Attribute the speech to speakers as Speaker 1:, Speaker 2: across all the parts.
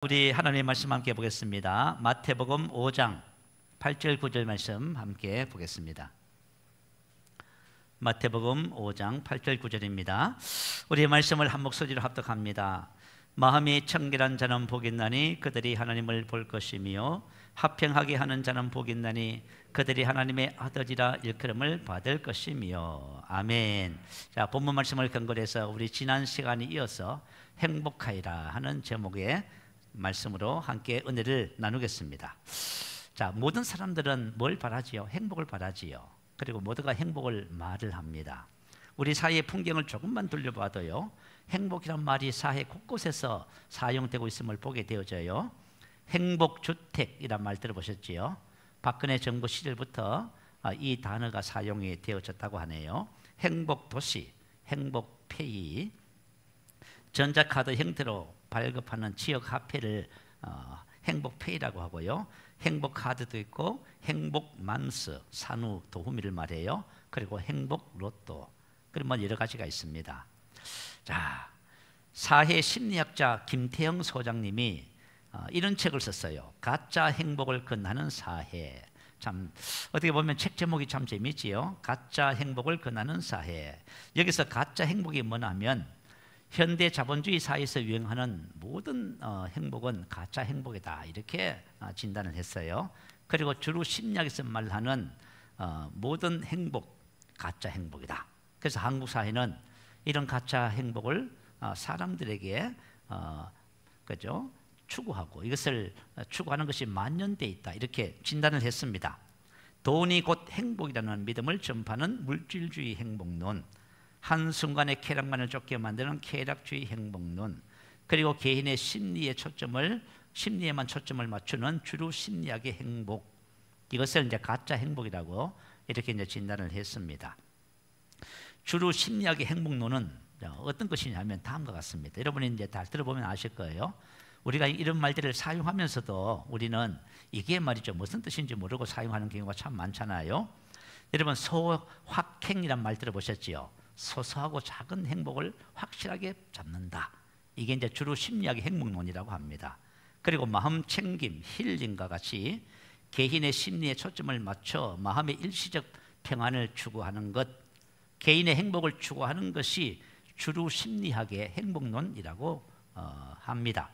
Speaker 1: 우리 하나님의 말씀 함께 보겠습니다. 마태복음 5장 8절 9절 말씀 함께 보겠습니다. 마태복음 5장 8절 9절입니다. 우리의 말씀을 한 목소리로 합독합니다. 마음이 청결한 자는 복이 있나니 그들이 하나님을 볼 것이며 화평하게 하는 자는 복이 있나니 그들이 하나님의 아들이라 일컬음을 받을 것이며. 아멘. 자, 본문 말씀을 근거로 해서 우리 지난 시간에 이어서 행복하리라 하는 제목의 말씀으로 함께 은혜를 나누겠습니다. 자, 모든 사람들은 뭘 바라지요? 행복을 바라지요. 그리고 모두가 행복을 말을 합니다. 우리 사회의 풍경을 조금만 돌려봐도요, 행복이란 말이 사회 곳곳에서 사용되고 있음을 보게 되어져요. 행복주택이란 말 들어보셨지요? 박근혜 정부 시절부터 이 단어가 사용이 되어졌다고 하네요. 행복도시, 행복페이, 전자카드 형태로 발급하는 지역 화폐를 행복페이라고 하고요. 행복카드도 있고 행복맘스, 산후 도우미를 말해요. 그리고 행복로또, 그리고 뭐 여러 가지가 있습니다. 자, 사회 심리학자 김태형 소장님이 이런 책을 썼어요. 가짜 행복을 권하는 사회. 참 어떻게 보면 책 제목이 참 재미지요. 가짜 행복을 권하는 사회. 여기서 가짜 행복이 뭐냐면 현대 자본주의 사회에서 유행하는 모든 행복은 가짜 행복이다, 이렇게 진단을 했어요. 그리고 주로 심리학에서 말하는 모든 행복, 가짜 행복이다. 그래서 한국 사회는 이런 가짜 행복을 사람들에게 그죠? 추구하고 이것을 추구하는 것이 만연돼 있다, 이렇게 진단을 했습니다. 돈이 곧 행복이라는 믿음을 전파하는 물질주의 행복론, 한순간의 쾌락만을 쫓게 만드는 쾌락주의 행복론, 그리고 개인의 심리에만 초점을 맞추는 주류 심리학의 행복, 이것을 이제 가짜 행복이라고 이렇게 이제 진단을 했습니다. 주류 심리학의 행복론은 어떤 것이냐면 다음과 같습니다. 여러분이 이제 다 들어보면 아실 거예요. 우리가 이런 말들을 사용하면서도 우리는 이게 말이죠, 무슨 뜻인지 모르고 사용하는 경우가 참 많잖아요. 여러분, 소확행이란 말 들어보셨지요? 소소하고 작은 행복을 확실하게 잡는다. 이게 이제 주로 심리학의 행복론이라고 합니다. 그리고 마음 챙김, 힐링과 같이 개인의 심리에 초점을 맞춰 마음의 일시적 평안을 추구하는 것, 개인의 행복을 추구하는 것이 주로 심리학의 행복론이라고 합니다.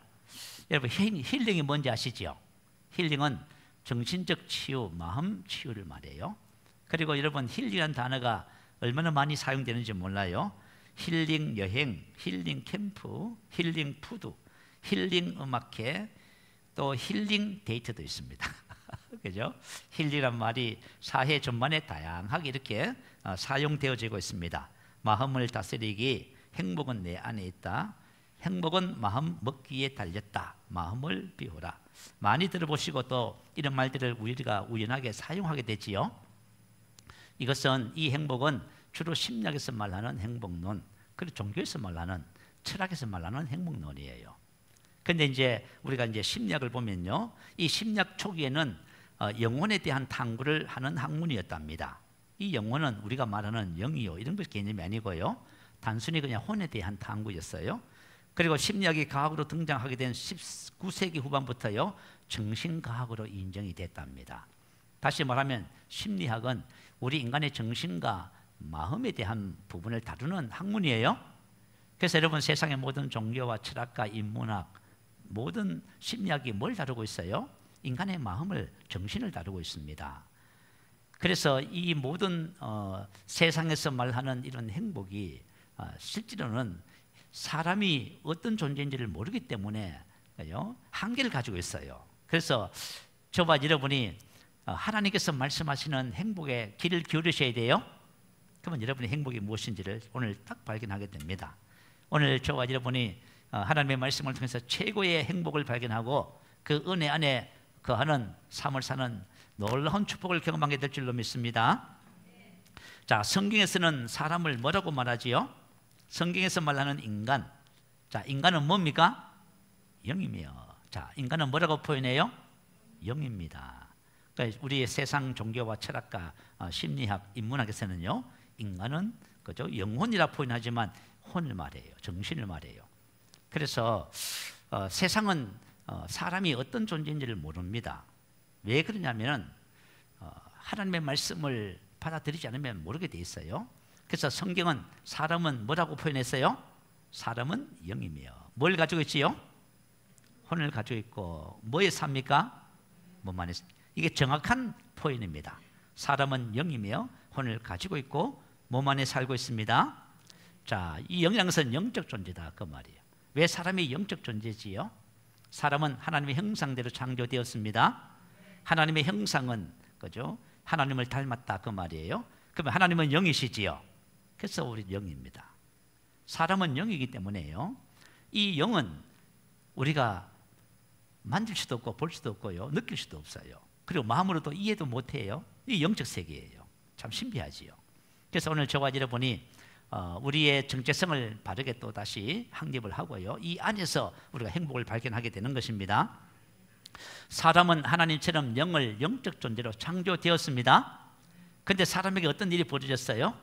Speaker 1: 여러분, 힐링이 뭔지 아시죠? 힐링은 정신적 치유, 마음 치유를 말해요. 그리고 여러분, 힐링이라는 단어가 얼마나 많이 사용되는지 몰라요. 힐링 여행, 힐링 캠프, 힐링 푸드, 힐링 음악회, 또 힐링 데이트도 있습니다. 그죠? 힐링이란 말이 사회 전반에 다양하게 이렇게 사용되어지고 있습니다. 마음을 다스리기, 행복은 내 안에 있다. 행복은 마음 먹기에 달렸다. 마음을 비우라. 많이 들어보시고 또 이런 말들을 우리가 우연하게 사용하게 되지요. 이것은, 이 행복은 주로 심리학에서 말하는 행복론, 그리고 종교에서 말하는, 철학에서 말하는 행복론이에요. 그런데 이제 우리가 이제 심리학을 보면요, 이 심리학 초기에는 영혼에 대한 탐구를 하는 학문이었답니다. 이 영혼은 우리가 말하는 영이요, 이런 것 개념이 아니고요, 단순히 그냥 혼에 대한 탐구였어요. 그리고 심리학이 과학으로 등장하게 된 19세기 후반부터요, 정신과학으로 인정이 됐답니다. 다시 말하면 심리학은 우리 인간의 정신과 마음에 대한 부분을 다루는 학문이에요. 그래서 여러분, 세상의 모든 종교와 철학과 인문학, 모든 심리학이 뭘 다루고 있어요? 인간의 마음을, 정신을 다루고 있습니다. 그래서 이 모든 세상에서 말하는 이런 행복이 실제로는 사람이 어떤 존재인지를 모르기 때문에 한계를 가지고 있어요. 그래서 저와 여러분이 하나님께서 말씀하시는 행복에 귀를 기울이셔야 돼요. 그러면 여러분의 행복이 무엇인지를 오늘 딱 발견하게 됩니다. 오늘 저와 여러분이 하나님의 말씀을 통해서 최고의 행복을 발견하고 그 은혜 안에 거하는 삶을 사는 놀라운 축복을 경험하게 될 줄로 믿습니다. 자, 성경에서는 사람을 뭐라고 말하지요? 성경에서 말하는 인간. 자, 인간은 뭡니까? 영이며. 자, 인간은 뭐라고 표현해요? 영입니다. 그러니까 우리 세상 종교와 철학과 심리학, 인문학에서는요, 인간은 그죠? 영혼이라 표현하지만 혼을 말해요. 정신을 말해요. 그래서 세상은 사람이 어떤 존재인지를 모릅니다. 왜 그러냐면 하나님의 말씀을 받아들이지 않으면 모르게 돼 있어요. 그래서 성경은 사람은 뭐라고 표현했어요? 사람은 영이며 뭘 가지고 있지요? 혼을 가지고 있고 뭐에 삽니까? 몸 안에. 이게 정확한 표현입니다. 사람은 영이며 혼을 가지고 있고 몸 안에 살고 있습니다. 자, 이 영이라는 것은 영적 존재다 그 말이에요. 왜 사람이 영적 존재지요? 사람은 하나님의 형상대로 창조되었습니다. 하나님의 형상은 그죠? 하나님을 닮았다 그 말이에요. 그러면 하나님은 영이시지요. 그래서 우리 영입니다. 사람은 영이기 때문에요. 이 영은 우리가 만질 수도 없고 볼 수도 없고요, 느낄 수도 없어요. 그리고 마음으로도 이해도 못해요. 이 영적 세계예요. 참 신비하지요. 그래서 오늘 저와 여러분이 우리의 정체성을 바르게 또 다시 확립을 하고요, 이 안에서 우리가 행복을 발견하게 되는 것입니다. 사람은 하나님처럼 영적 존재로 창조되었습니다. 그런데 사람에게 어떤 일이 벌어졌어요?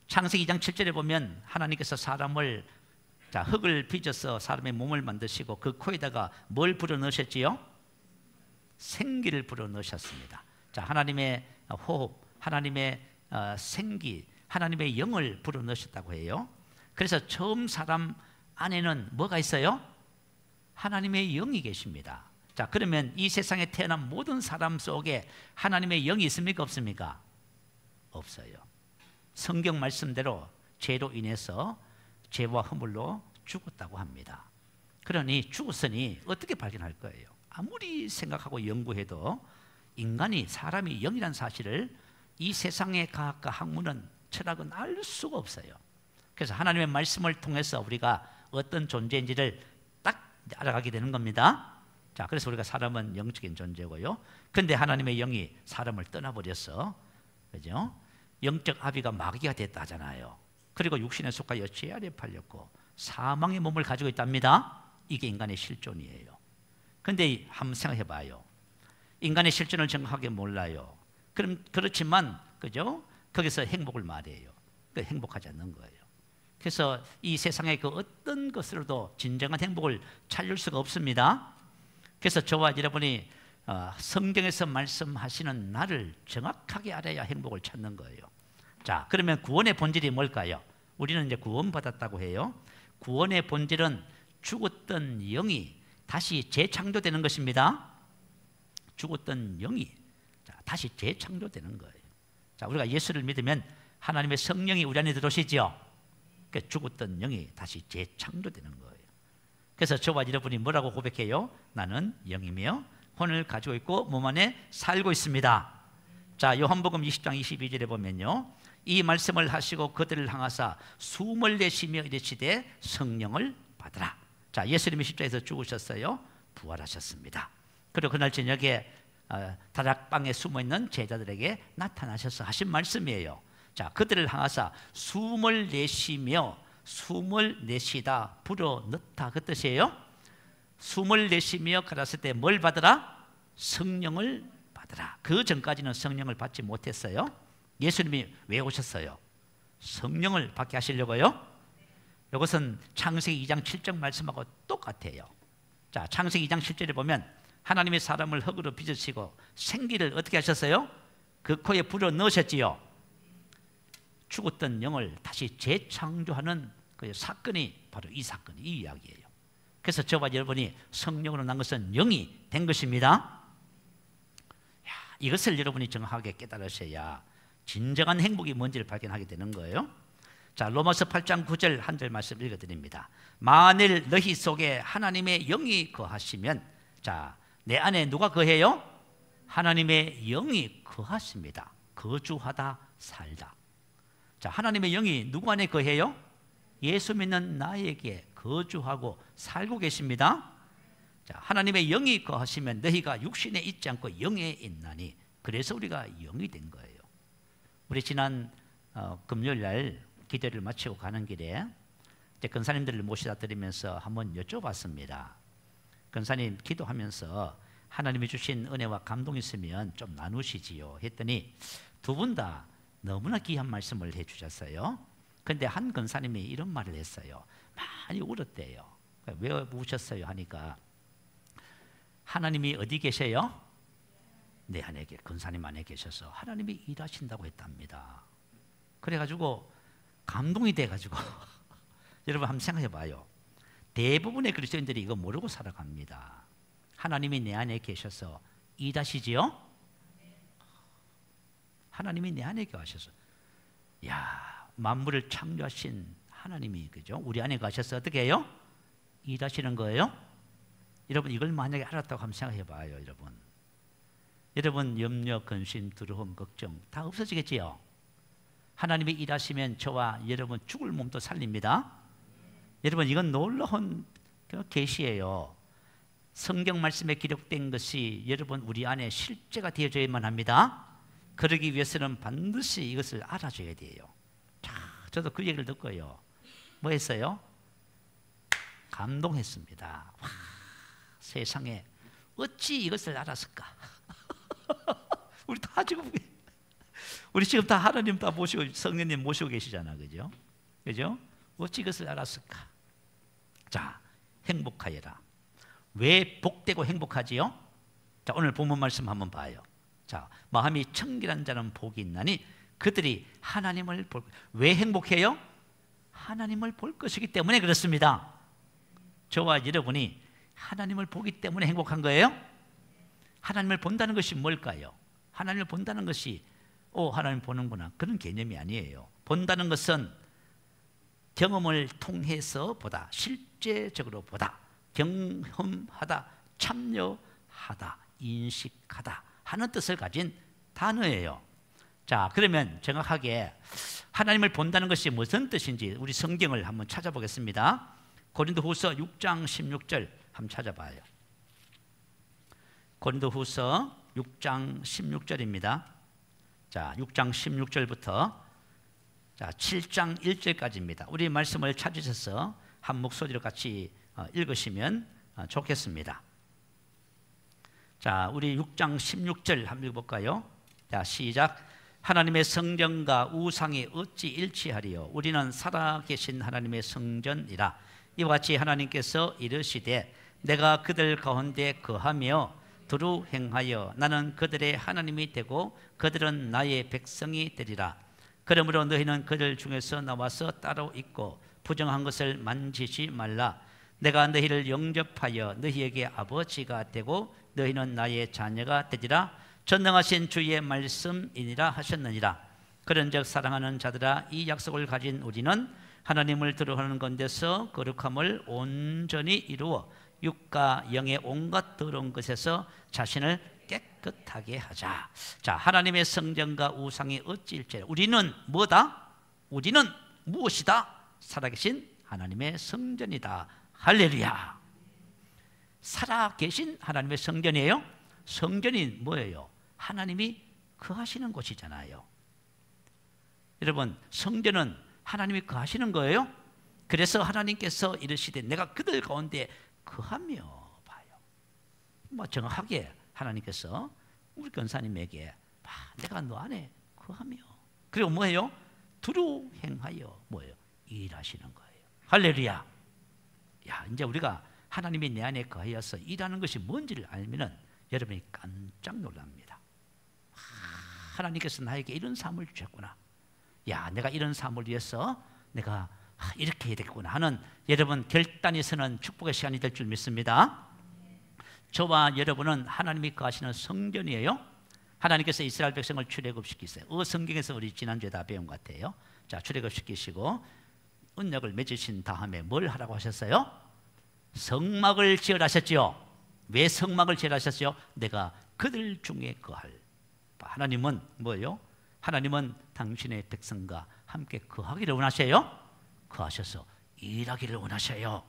Speaker 1: 창세기 2장 7절에 보면 하나님께서 사람을 흙을 빚어서 사람의 몸을 만드시고 그 코에다가 뭘 불어넣으셨지요? 생기를 불어넣으셨습니다. 자, 하나님의 호흡, 하나님의 생기, 하나님의 영을 불어넣으셨다고 해요. 그래서 처음 사람 안에는 뭐가 있어요? 하나님의 영이 계십니다. 자, 그러면 이 세상에 태어난 모든 사람 속에 하나님의 영이 있습니까? 없습니까? 없어요. 성경 말씀대로 죄로 인해서 죄와 허물로 죽었다고 합니다. 그러니 죽었으니 어떻게 발견할 거예요? 아무리 생각하고 연구해도 인간이, 사람이 영이라는 사실을 이 세상의 과학과 학문은, 철학은 알 수가 없어요. 그래서 하나님의 말씀을 통해서 우리가 어떤 존재인지를 딱 알아가게 되는 겁니다. 자, 그래서 우리가 사람은 영적인 존재고요. 근데 하나님의 영이 사람을 떠나버렸어. 그죠? 영적 아비가 마귀가 됐다 하잖아요. 그리고 육신에 속하여 죄 아래 팔렸고 사망의 몸을 가지고 있답니다. 이게 인간의 실존이에요. 근데 한번 생각해 봐요. 인간의 실존을 정확하게 몰라요. 그렇지만 그죠? 거기서 행복을 말해요. 행복하지 않는 거예요. 그래서 이 세상의 그 어떤 것으로도 진정한 행복을 찾을 수가 없습니다. 그래서 저와 여러분이 성경에서 말씀하시는 나를 정확하게 알아야 행복을 찾는 거예요. 자, 그러면 구원의 본질이 뭘까요? 우리는 이제 구원받았다고 해요. 구원의 본질은 죽었던 영이 다시 재창조되는 것입니다. 죽었던 영이 다시 재창조되는 거예요. 자, 우리가 예수를 믿으면 하나님의 성령이 우리 안에 들어오시죠. 그러니까 죽었던 영이 다시 재창조되는 거예요. 그래서 저와 여러분이 뭐라고 고백해요? 나는 영이며 혼을 가지고 있고 몸 안에 살고 있습니다. 자, 요한복음 20장 22절에 보면요, 이 말씀을 하시고 그들을 향하사 숨을 내쉬며 이르시되 성령을 받으라. 자, 예수님이 십자가에서 죽으셨어요. 부활하셨습니다. 그리고 그날 저녁에 다락방에 숨어있는 제자들에게 나타나셔서 하신 말씀이에요. 자, 그들을 향하사 숨을 내쉬며, 숨을 내쉬다, 불어넣다 그 뜻이에요. 숨을 내쉬며 가라쓸 때 뭘 받으라? 성령을 받으라. 그 전까지는 성령을 받지 못했어요. 예수님이 왜 오셨어요? 성령을 받게 하시려고요. 이것은 창세기 2장 7절 말씀하고 똑같아요. 자, 창세기 2장 7절에 보면 하나님의 사람을 흙으로 빚으시고 생기를 어떻게 하셨어요? 그 코에 불어 넣으셨지요. 죽었던 영을 다시 재창조하는 그 사건이 바로 이 사건이, 이 이야기예요. 그래서 저와 여러분이 성령으로 난 것은 영이 된 것입니다. 이것을 여러분이 정확하게 깨달으셔야 진정한 행복이 뭔지를 발견하게 되는 거예요. 자, 로마서 8장 9절 한 절 말씀 읽어드립니다. 만일 너희 속에 하나님의 영이 거하시면, 자, 내 안에 누가 거해요? 하나님의 영이 거하십니다. 거주하다, 살다. 자, 하나님의 영이 누구 안에 거해요? 예수 믿는 나에게 거주하고 살고 계십니다. 자, 하나님의 영이 거하시면 너희가 육신에 있지 않고 영에 있나니, 그래서 우리가 영이 된 거예요. 우리 지난 금요일 날 기도를 마치고 가는 길에 이제 권사님들을 모시다 드리면서 한번 여쭤봤습니다. 권사님, 기도하면서 하나님이 주신 은혜와 감동이 있으면 좀 나누시지요 했더니 두 분 다 너무나 귀한 말씀을 해주셨어요. 그런데 한 권사님이 이런 말을 했어요. 많이 울었대요. 왜 우셨어요 하니까 하나님이 어디 계세요? 내 안에 근사님 안에 계셔서 하나님이 일하신다고 했답니다. 그래가지고 감동이 돼가지고 여러분 한번 생각해 봐요. 대부분의 그리스도인들이 이거 모르고 살아갑니다. 하나님이 내 안에 계셔서 일하시지요? 하나님이 내 안에 계셔서, 야, 만물을 창조하신 하나님이, 그죠? 우리 안에 가셔서 어떻게 해요? 일하시는 거예요? 여러분, 이걸 만약에 알았다고 한번 생각해 봐요, 여러분. 여러분, 염려, 근심, 두려움, 걱정 다 없어지겠지요? 하나님이 일하시면 저와 여러분 죽을 몸도 살립니다. 여러분, 이건 놀라운 계시예요. 성경 말씀에 기록된 것이 여러분 우리 안에 실제가 되어져야만 합니다. 그러기 위해서는 반드시 이것을 알아줘야 돼요. 자, 저도 그 얘기를 듣고요. 뭐 했어요? 감동했습니다. 와, 세상에 어찌 이것을 알았을까? 우리 지금 다 하나님 다 모시고 성령님 모시고 계시잖아, 그죠? 그죠? 어찌 이것을 알았을까? 자, 행복하여라. 왜 복되고 행복하지요? 자, 오늘 본문 말씀 한번 봐요. 자, 마음이 청결한 자는 복이 있나니 그들이 하나님을 볼. 왜 행복해요? 하나님을 볼 것이기 때문에 그렇습니다. 저와 여러분이 하나님을 보기 때문에 행복한 거예요? 하나님을 본다는 것이 뭘까요? 하나님을 본다는 것이 하나님 보는구나, 그런 개념이 아니에요. 본다는 것은 경험을 통해서 보다, 실제적으로 보다, 경험하다, 참여하다, 인식하다 하는 뜻을 가진 단어예요. 자, 그러면 정확하게 하나님을 본다는 것이 무슨 뜻인지 우리 성경을 한번 찾아보겠습니다. 고린도후서 6장 16절 한번 찾아봐요. 고린도후서 6장 16절입니다. 자, 6장 16절부터 자, 7장 1절까지입니다. 우리 말씀을 찾으셔서 한 목소리로 같이 읽으시면 좋겠습니다. 자, 우리 6장 16절 한번 읽어볼까요? 자, 시작. 하나님의 성전과 우상이 어찌 일치하리요? 우리는 살아계신 하나님의 성전이라. 이와 같이 하나님께서 이르시되 내가 그들 가운데 거하며 두루 행하여 나는 그들의 하나님이 되고 그들은 나의 백성이 되리라. 그러므로 너희는 그들 중에서 나와서 따로 있고 부정한 것을 만지지 말라. 내가 너희를 영접하여 너희에게 아버지가 되고 너희는 나의 자녀가 되리라. 전능하신 주의 말씀이니라 하셨느니라. 그런즉 사랑하는 자들아, 이 약속을 가진 우리는 하나님을 두려워하는 건데서 거룩함을 온전히 이루어 육과 영의 온갖 더러운 것에서 자신을 깨끗하게 하자. 자, 하나님의 성전과 우상이 어찌 일치하리요? 우리는 뭐다? 우리는 무엇이다? 살아계신 하나님의 성전이다. 할렐루야. 살아계신 하나님의 성전이에요. 성전이 뭐예요? 하나님이 거하시는 곳이잖아요. 여러분, 성전은 하나님이 거하시는 거예요. 그래서 하나님께서 이르시되 내가 그들 가운데 거하며 봐요. 뭐 정확하게 하나님께서 우리 권사님에게 내가 너 안에 거하며, 그리고 뭐예요? 두루 행하여 뭐예요? 일하시는 거예요. 할렐루야. 야, 이제 우리가 하나님이 내 안에 거하여서 일하는 것이 뭔지를 알면은 여러분이 깜짝 놀랍니다. 하나님께서 나에게 이런 삶을 주셨구나. 야, 내가 이런 삶을 위해서 내가 이렇게 해야 되겠구나 하는 여러분 결단이 서는 축복의 시간이 될 줄 믿습니다. 저와 여러분은 하나님이 거하시는 성전이에요. 하나님께서 이스라엘 백성을 출애굽시키세요. 성경에서 우리 지난주에 다 배운 것 같아요. 자, 출애굽시키시고 언약을 맺으신 다음에 뭘 하라고 하셨어요? 성막을 지으라 하셨지요. 왜 성막을 지으라 하셨어요? 내가 그들 중에 거할. 하나님은 뭐예요? 하나님은 당신의 백성과 함께 거하기를 원하셔요. 거하셔서 일하기를 원하셔요.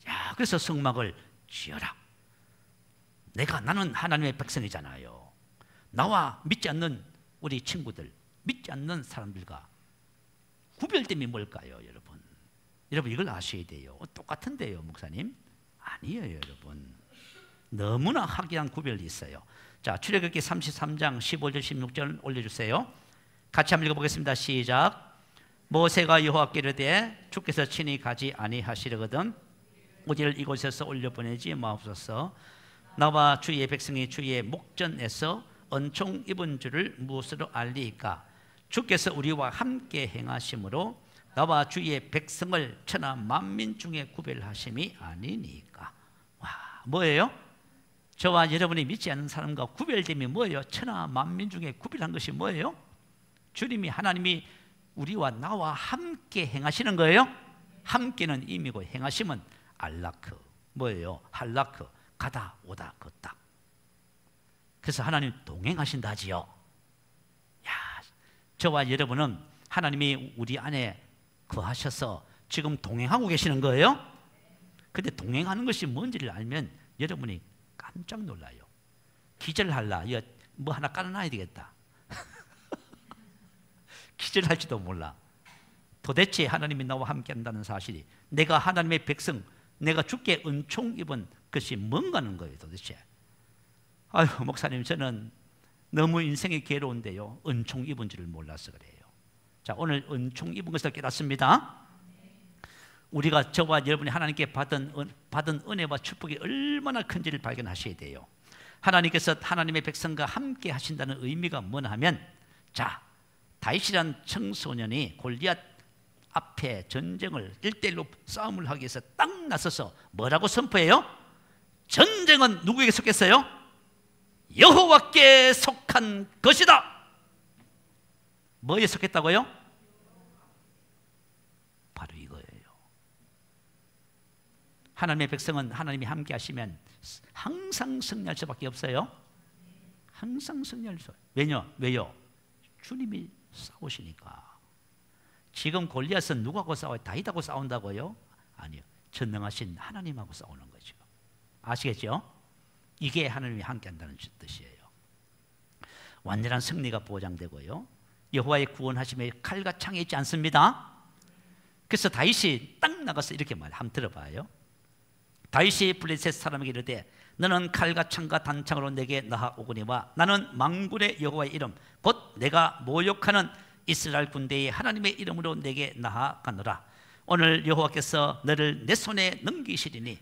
Speaker 1: 야, 그래서 성막을 지어라. 나는 하나님의 백성이잖아요. 나와 믿지 않는 우리 친구들, 믿지 않는 사람들과 구별됨이 뭘까요, 여러분? 여러분, 이걸 아셔야 돼요. 똑같은데요, 목사님? 아니에요, 여러분. 너무나 확연한 구별이 있어요. 자, 출애굽기 33장 15절 16절 올려주세요. 같이 한번 읽어보겠습니다. 시작. 모세가 여호와께 이르되 주께서 친히 가지 아니하시려거든 우리를 이곳에서 올려보내지 마옵소서. 나와 주의 백성이 주의 목전에서 은총 입은 줄을 무엇으로 알리까? 주께서 우리와 함께 행하심으로 나와 주의 백성을 천하 만민 중에 구별하심이 아니니까. 와, 뭐예요? 저와 여러분이 믿지 않는 사람과 구별됨이 뭐예요? 천하 만민 중에 구별한 것이 뭐예요? 주님이, 하나님이 우리와 나와 함께 행하시는 거예요. 함께는 임이고 행하심은 알라크, 뭐예요? 할라크, 가다 오다 걷다. 그래서 하나님 동행하신다 하지요. 야, 저와 여러분은 하나님이 우리 안에 거하셔서 지금 동행하고 계시는 거예요. 근데 동행하는 것이 뭔지를 알면 여러분이 깜짝 놀라요. 기절할라, 뭐 하나 깔아놔야 되겠다. 기절할지도 몰라. 도대체 하나님이 나와 함께 한다는 사실이, 내가 하나님의 백성, 내가 주께 은총 입은 것이 뭔가는 거예요 도대체. 아유, 목사님, 저는 너무 인생이 괴로운데요, 은총 입은 줄을 몰라서 그래요. 자, 오늘 은총 입은 것을 깨닫습니다. 우리가, 저와 여러분이 하나님께 받은 은혜와 축복이 얼마나 큰지를 발견하셔야 돼요. 하나님께서 하나님의 백성과 함께 하신다는 의미가 뭐냐 하면, 자, 다윗이란 청소년이 골리앗 앞에 전쟁을 1대1로 싸움을 하기 위해서 딱 나서서 뭐라고 선포해요? 전쟁은 누구에게 속했어요? 여호와께 속한 것이다. 뭐에 속했다고요? 바로 이거예요. 하나님의 백성은 하나님이 함께 하시면 항상 승리할 수밖에 없어요. 항상 승리할 수. 왜요? 주님이 싸우시니까. 지금 골리앗은 누구하고 싸워요? 다윗하고 싸운다고요? 아니요, 전능하신 하나님하고 싸우는 거죠. 아시겠죠? 이게 하나님이 함께 한다는 뜻이에요. 완전한 승리가 보장되고요, 여호와의 구원하심에 칼과 창이 있지 않습니다. 그래서 다윗이 딱 나가서 이렇게 말해요. 한번 들어봐요. 다윗이 블레셋 사람에게 이르되, 너는 칼과 창과 단창으로 내게 나아오거니와 나는 만군의 여호와의 이름 곧 내가 모욕하는 이스라엘 군대의 하나님의 이름으로 내게 나아가노라. 오늘 여호와께서 너를 내 손에 넘기시리니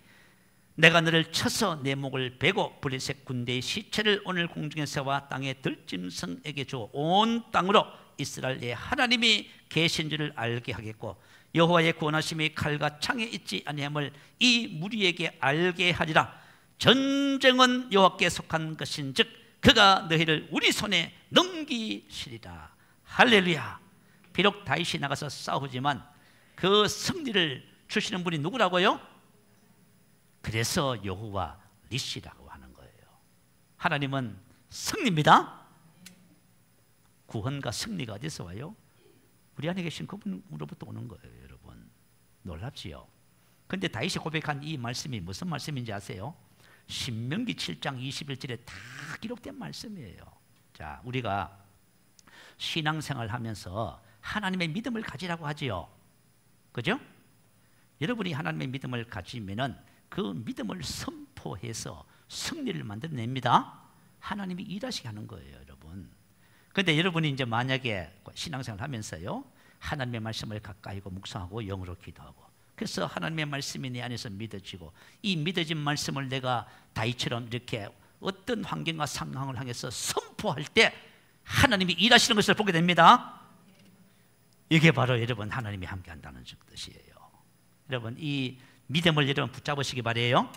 Speaker 1: 내가 너를 쳐서 내 목을 베고 블레셋 군대의 시체를 오늘 공중에서와 땅의 들짐승에게 주어 온 땅으로 이스라엘의 하나님이 계신 줄을 알게 하겠고, 여호와의 구원하심이 칼과 창에 있지 아니함을 이 무리에게 알게 하리라. 전쟁은 여호와께 속한 것인즉 그가 너희를 우리 손에 넘기시리라. 할렐루야. 비록 다윗이 나가서 싸우지만 그 승리를 주시는 분이 누구라고요? 그래서 여호와 니시라고 하는 거예요. 하나님은 승리입니다. 구원과 승리가 어디서 와요? 우리 안에 계신 그분으로부터 오는 거예요. 여러분, 놀랍지요? 근데 다윗이 고백한 이 말씀이 무슨 말씀인지 아세요? 신명기 7장 21절에 다 기록된 말씀이에요. 자, 우리가 신앙생활 하면서 하나님의 믿음을 가지라고 하지요. 그죠? 여러분이 하나님의 믿음을 가지면은 그 믿음을 선포해서 승리를 만들어냅니다. 하나님이 일하시게 하는 거예요, 여러분. 그런데 여러분이 이제 만약에 신앙생활 하면서요, 하나님의 말씀을 가까이 묵상하고 영으로 기도하고, 그래서 하나님의 말씀이 내 안에서 믿어지고, 이 믿어진 말씀을 내가 다윗처럼 이렇게 어떤 환경과 상황을 향해서 선포할 때 하나님이 일하시는 것을 보게 됩니다. 이게 바로 여러분 하나님이 함께 한다는 뜻이에요. 여러분, 이 믿음을 여러분 붙잡으시기 바래요.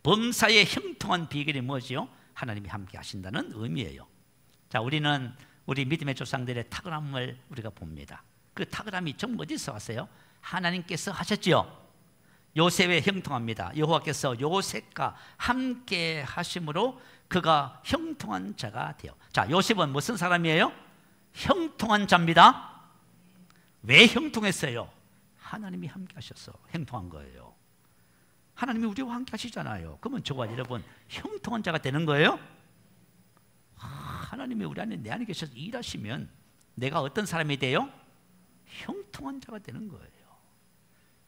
Speaker 1: 범사에 형통한 비결이 뭐지요? 하나님이 함께 하신다는 의미예요. 자, 우리는 우리 믿음의 조상들의 탁월함을 우리가 봅니다. 그 탁월함이 전부 어디서 왔어요? 하나님께서 하셨지요. 요셉의 형통합니다. 여호와께서 요셉과 함께 하심으로 그가 형통한 자가 되어. 자, 요셉은 무슨 사람이에요? 형통한 자입니다. 왜 형통했어요? 하나님이 함께 하셔서 형통한 거예요. 하나님이 우리와 함께 하시잖아요. 그러면 저와 여러분 형통한 자가 되는 거예요? 하나님이 우리 안에, 내 안에 계셔서 일하시면 내가 어떤 사람이 돼요? 형통한 자가 되는 거예요.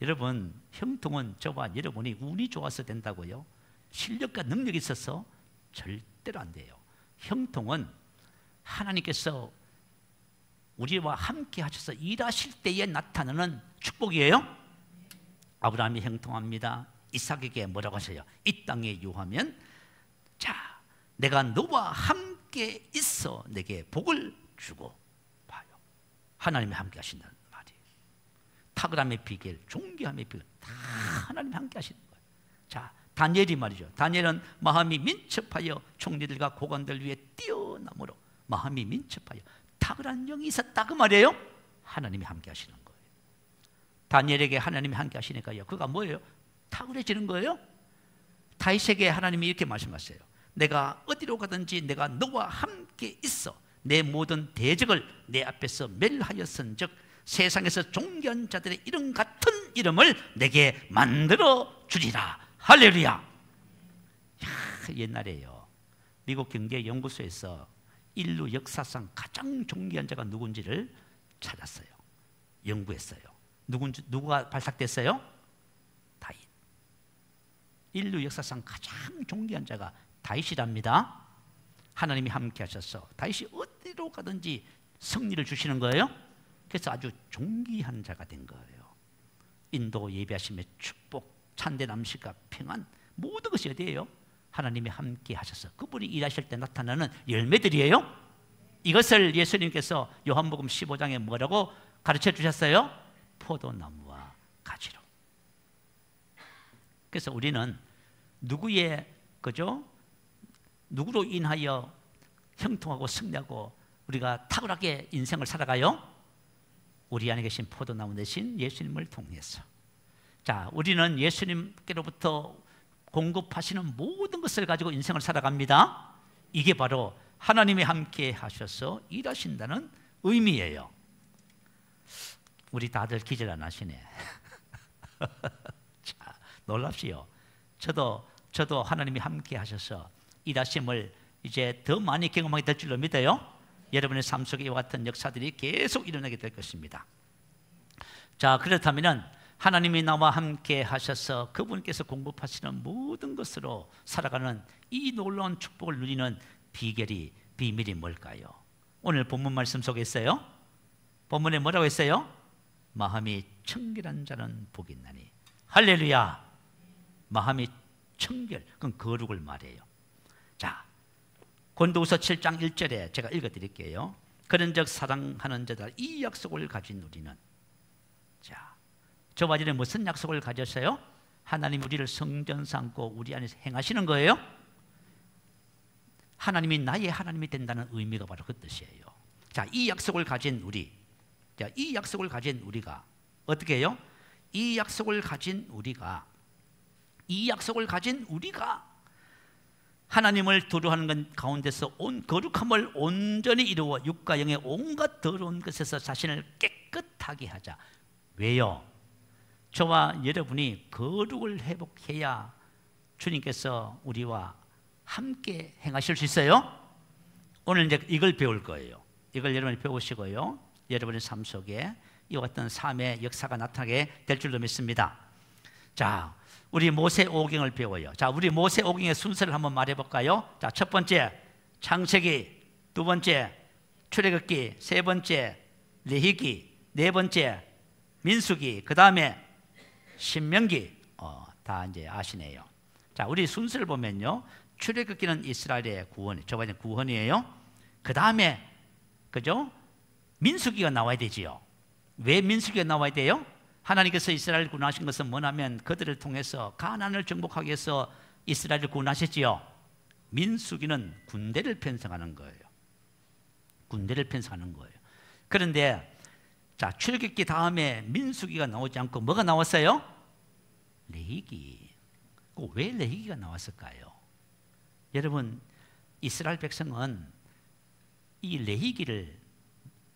Speaker 1: 여러분, 형통은 저와 여러분이 운이 좋아서 된다고요? 실력과 능력이 있어서 절대로 안 돼요. 형통은 하나님께서 우리와 함께 하셔서 일하실 때에 나타나는 축복이에요. 아브라함이 형통합니다. 이삭에게 뭐라고 하세요? 이 땅에 유하면 자, 내가 너와 함께 있어 내게 복을 주고. 봐요, 하나님이 함께 하신다는 말이에요. 탁월함의 비결, 존귀함의 비결 다 하나님이 함께 하시는 거예요. 자, 다니엘이 말이죠. 다니엘은 마음이 민첩하여 총리들과 고관들 위에 뛰어남으로 마음이 민첩하여 탁월한 영이 있었다 그 말이에요. 하나님이 함께 하시는 거예요. 다니엘에게 하나님이 함께 하시니까요, 그가 뭐예요? 탁월해지는 거예요. 다윗에게 하나님이 이렇게 말씀하세요. 내가 어디로 가든지 내가 너와 함께 있어 내 모든 대적을 내 앞에서 멸하였은즉 세상에서 존귀한 자들의 이름 같은 이름을 내게 만들어 주리라. 할렐루야. 야, 옛날에요, 미국 경제연구소에서 인류 역사상 가장 존귀한 자가 누군지를 찾았어요. 연구했어요. 누가 발탁됐어요? 다윗. 인류 역사상 가장 존귀한 자가 다윗이랍니다. 하나님이 함께 하셔서 다윗이 어디로 가든지 승리를 주시는 거예요. 그래서 아주 존귀한 자가 된 거예요. 인도 예배하심의 축복, 찬대 남식과 평안, 모든 것이 어디예요? 하나님이 함께 하셔서 그분이 일하실 때 나타나는 열매들이에요. 이것을 예수님께서 요한복음 15장에 뭐라고 가르쳐 주셨어요? 포도나무와 가지로. 그래서 우리는 누구의, 그죠? 누구로 인하여 형통하고 승리하고 우리가 탁월하게 인생을 살아가요? 우리 안에 계신 포도나무 대신 예수님을 통해서. 자, 우리는 예수님께로부터 공급하시는 모든 것을 가지고 인생을 살아갑니다. 이게 바로 하나님이 함께 하셔서 일하신다는 의미예요. 우리 다들 기절 안 하시네. 자, 놀랍시요. 저도 하나님이 함께 하셔서 일하심을 이제 더 많이 경험하게 될 줄로 믿어요. 여러분의 삶 속에 이와 같은 역사들이 계속 일어나게 될 것입니다. 자, 그렇다면 하나님이 나와 함께 하셔서 그분께서 공급하시는 모든 것으로 살아가는 이 놀라운 축복을 누리는 비밀이 뭘까요? 오늘 본문 말씀 속에 있어요. 본문에 뭐라고 했어요? 마음이 청결한 자는 복이 있나니. 할렐루야. 마음이 청결, 그건 거룩을 말해요. 자, 고린도후서 7장 1절에 제가 읽어드릴게요. 그런즉 사랑하는 자들 이 약속을 가진 우리는, 자, 저와 전에 무슨 약속을 가졌어요? 하나님 우리를 성전 삼고 우리 안에서 행하시는 거예요. 하나님이 나의 하나님이 된다는 의미가 바로 그 뜻이에요. 자, 이 약속을 가진 우리, 자, 이 약속을 가진 우리가 어떻게 해요? 이 약속을 가진 우리가 하나님을 두려워하는 것 가운데서 온 거룩함을 온전히 이루어 육과 영의 온갖 더러운 것에서 자신을 깨끗하게 하자. 왜요? 저와 여러분이 거룩을 회복해야 주님께서 우리와 함께 행하실 수 있어요. 오늘 이제 이걸 배울 거예요. 이걸 여러분이 배우시고요, 여러분의 삶 속에 이와 같은 삶의 역사가 나타나게 될 줄로 믿습니다. 자, 우리 모세오경을 배워요. 자, 우리 모세오경의 순서를 한번 말해볼까요? 자, 첫 번째 창세기, 두 번째 출애굽기, 세 번째 레위기, 네 번째 민수기, 그 다음에 신명기. 다 이제 아시네요. 자, 우리 순서를 보면요, 출애굽기는 이스라엘의 구원, 저번에 구원이에요. 그 다음에 그죠? 민수기가 나와야 되지요. 왜 민수기가 나와야 돼요? 하나님께서 이스라엘을 구원하신 것은 뭐냐면 그들을 통해서 가나안을 정복하기 위해서 이스라엘을 구원하셨지요. 민수기는 군대를 편성하는 거예요. 군대를 편성하는 거예요. 그런데 자, 출애굽기 다음에 민수기가 나오지 않고 뭐가 나왔어요? 레위기. 왜 레위기가 나왔을까요? 여러분, 이스라엘 백성은 이 레위기를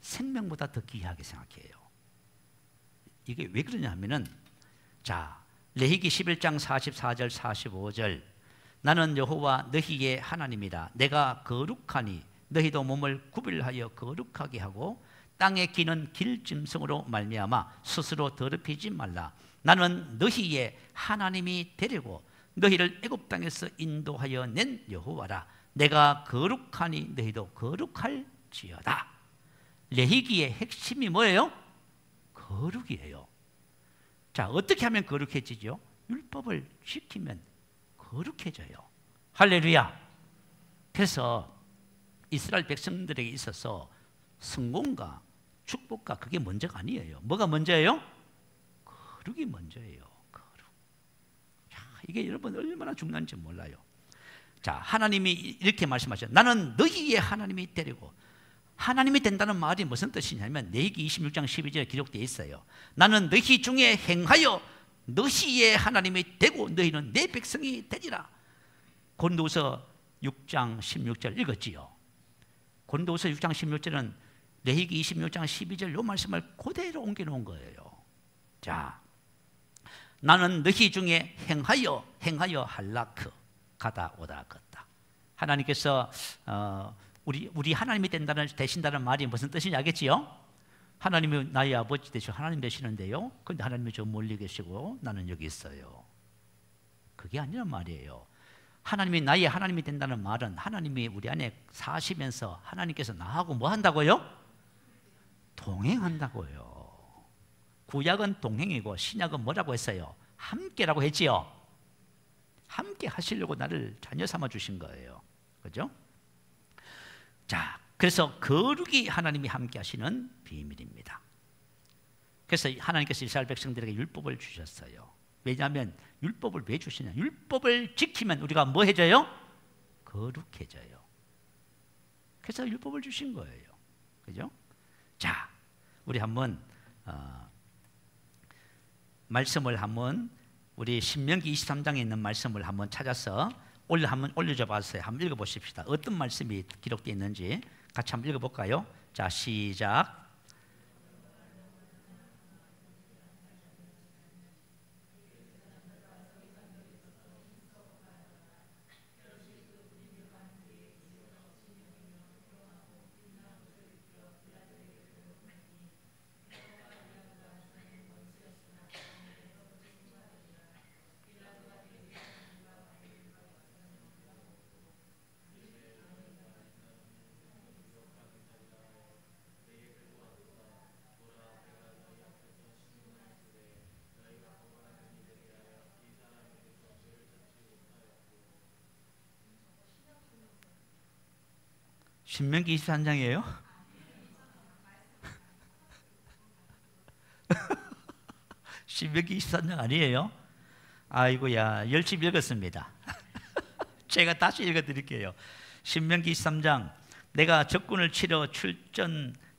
Speaker 1: 생명보다 더 귀하게 생각해요. 이게 왜 그러냐 하면은, 자, 레위기 11장 44절 45절, 나는 여호와 너희의 하나님이라. 내가 거룩하니 너희도 몸을 구별하여 거룩하게 하고 땅에 기는 길짐승으로 말미암아 스스로 더럽히지 말라. 나는 너희의 하나님이 되려고 너희를 애굽 땅에서 인도하여 낸 여호와라. 내가 거룩하니 너희도 거룩할지어다. 레위기의 핵심이 뭐예요? 거룩이에요. 자, 어떻게 하면 거룩해지죠? 율법을 지키면 거룩해져요. 할렐루야. 그래서 이스라엘 백성들에게 있어서 성공과 축복과 그게 먼저가 아니에요. 뭐가 먼저예요? 거룩이 먼저예요. 거룩. 자, 이게 여러분 얼마나 중요한지 몰라요. 자, 하나님이 이렇게 말씀하셨어요. 나는 너희의 하나님이 되리고. 하나님이 된다는 말이 무슨 뜻이냐면 레위기 26장 12절에 기록되어 있어요. 나는 너희 중에 행하여 너희의 하나님이 되고 너희는 내 백성이 되리라. 고린도후서 6장 16절 읽었지요. 고린도후서 6장 16절은 레위기 26장 12절 요 말씀을 그대로 옮겨놓은 거예요. 자, 나는 너희 중에 행하여 할라크 가다 오다 걷다. 하나님께서 우리 하나님이 되신다는 말이 무슨 뜻인지 알겠지요? 하나님이 나의 아버지 되시고 하나님 되시는데요. 그런데 하나님이 저 멀리 계시고 나는 여기 있어요. 그게 아니란 말이에요. 하나님이 나의 하나님이 된다는 말은 하나님이 우리 안에 사시면서 하나님께서 나하고 뭐 한다고요? 동행한다고요. 구약은 동행이고 신약은 뭐라고 했어요? 함께라고 했지요. 함께 하시려고 나를 자녀 삼아 주신 거예요. 그죠? 자, 그래서 거룩이 하나님이 함께 하시는 비밀입니다. 그래서 하나님께서 이스라엘 백성들에게 율법을 주셨어요. 왜냐하면 율법을 왜 주시냐? 율법을 지키면 우리가 뭐 해져요? 거룩해져요. 그래서 율법을 주신 거예요. 그죠? 자, 우리 한번 말씀을 한번 우리 신명기 23장에 있는 말씀을 한번 찾아서 한번 올려줘 봤어요. 한번 읽어보십시다. 어떤 말씀이 기록되어 있는지 같이 한번 읽어볼까요? 자, 시작. 신명기 23장이에요? 신명기 23장 아니에요? 아이고야, 열심히 읽었습니다. 제가 다시 읽어드릴게요. 신명기 23장. 내가 적군을 치러